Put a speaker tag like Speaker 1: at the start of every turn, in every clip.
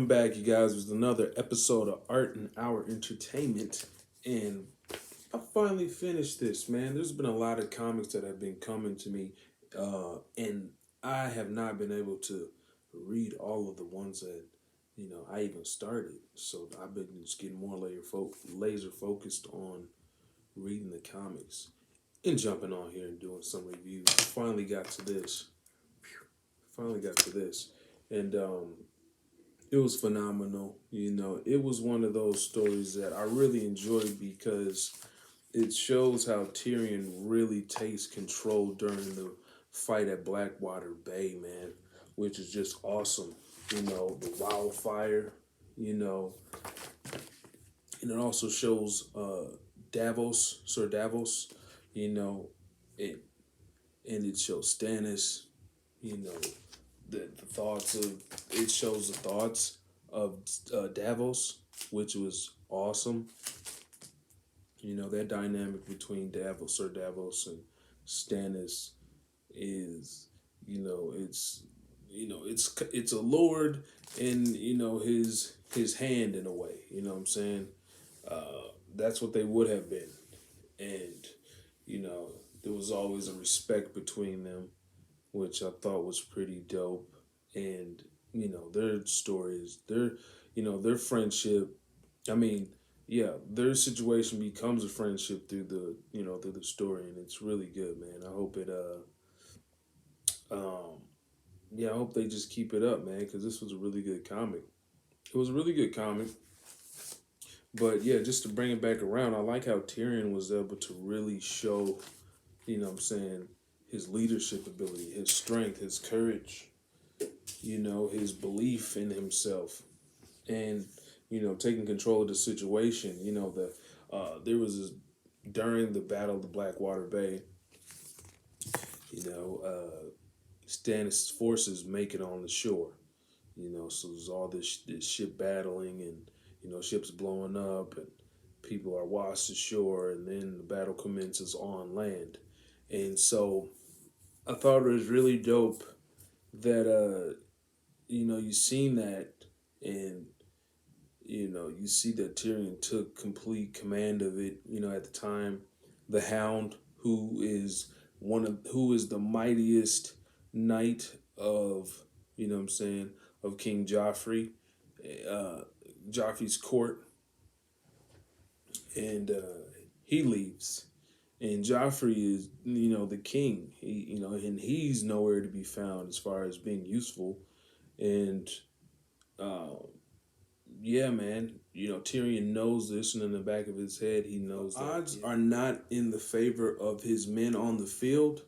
Speaker 1: I'm back, you guys, with another episode of Art and Our Entertainment. And I finally finished this, man. There's been a lot of comics that have been coming to me, and I have not been able to read all of the ones that, I even started. So I've been just getting more laser focused on reading the comics and jumping on here and doing some reviews. Finally got to this. Finally got to this. And it was phenomenal. It was one of those stories that I really enjoyed because it shows how Tyrion really takes control during the fight at Blackwater Bay, man, which is just awesome. The wildfire, and it also shows Sir Davos, it and it shows Stannis, you know, the thoughts of it shows the thoughts of Davos, which was awesome. That dynamic between Sir Davos and Stannis is, it's a lord and his hand in a way. You know what I'm saying? That's what they would have been, and there was always a respect between them, which I thought was pretty dope. And their stories, their friendship. I mean, yeah, their situation becomes a friendship through the story, and it's really good, man. I hope I hope they just keep it up, man, because this was a really good comic. It was a really good comic. But yeah, just to bring it back around, I like how Tyrion was able to really show, what I'm saying, his leadership ability, his strength, his courage, his belief in himself, and taking control of the situation. There was during the Battle of the Blackwater Bay, Stannis' forces make it on the shore. So there's all this ship battling and ships blowing up and people are washed ashore, and then the battle commences on land. And so I thought it was really dope that you seen that, and you see that Tyrion took complete command of it. At the time, the Hound, who is the mightiest knight of what I'm saying, of King Joffrey, Joffrey's court, and he leaves, and Joffrey is the king. And he's nowhere to be found as far as being useful, and yeah, man. Tyrion knows this, and in the back of his head, he knows that odds are not in the favor of his men on the field.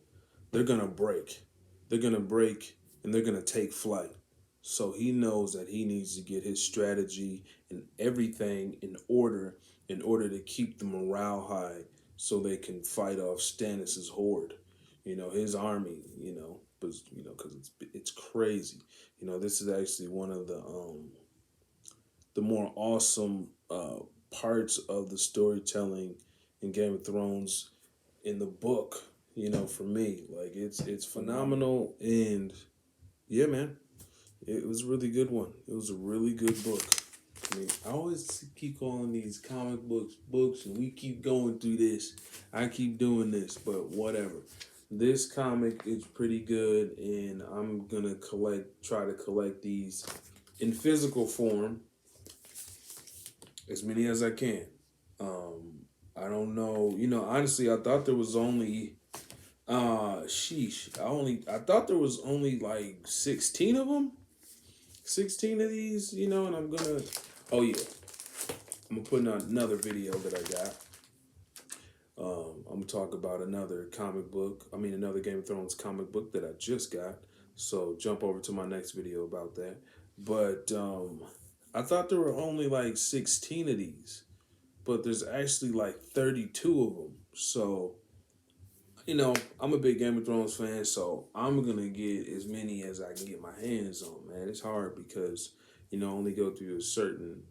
Speaker 1: They're gonna break. They're gonna break, and they're gonna take flight. So he knows that he needs to get his strategy and everything in order to keep the morale high, so they can fight off Stannis's horde. His army. Because it's crazy. This is actually one of the more awesome parts of the storytelling in Game of Thrones in the book. For me, like it's phenomenal, and yeah, man, it was a really good one. It was a really good book. I mean, I always keep calling these comic books, and we keep going through this. I keep doing this, but whatever. This comic is pretty good, and I'm gonna try to collect these in physical form, as many as I can. I don't know. Honestly, I thought there was only I thought there was only like 16 of them. 16 of these, and I'm gonna oh yeah. I'm gonna put out another video that I got. I'm gonna talk about another another Game of Thrones comic book that I just got. So jump over to my next video about that. But I thought there were only like 16 of these, but there's actually like 32 of them. So, I'm a big Game of Thrones fan, so I'm gonna get as many as I can get my hands on, man. It's hard because, I only go through a certain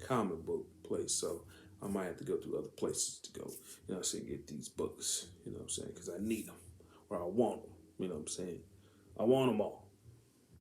Speaker 1: comic book place, so I might have to go through other places to go, get these books, because I need them, or I want them, I want them all.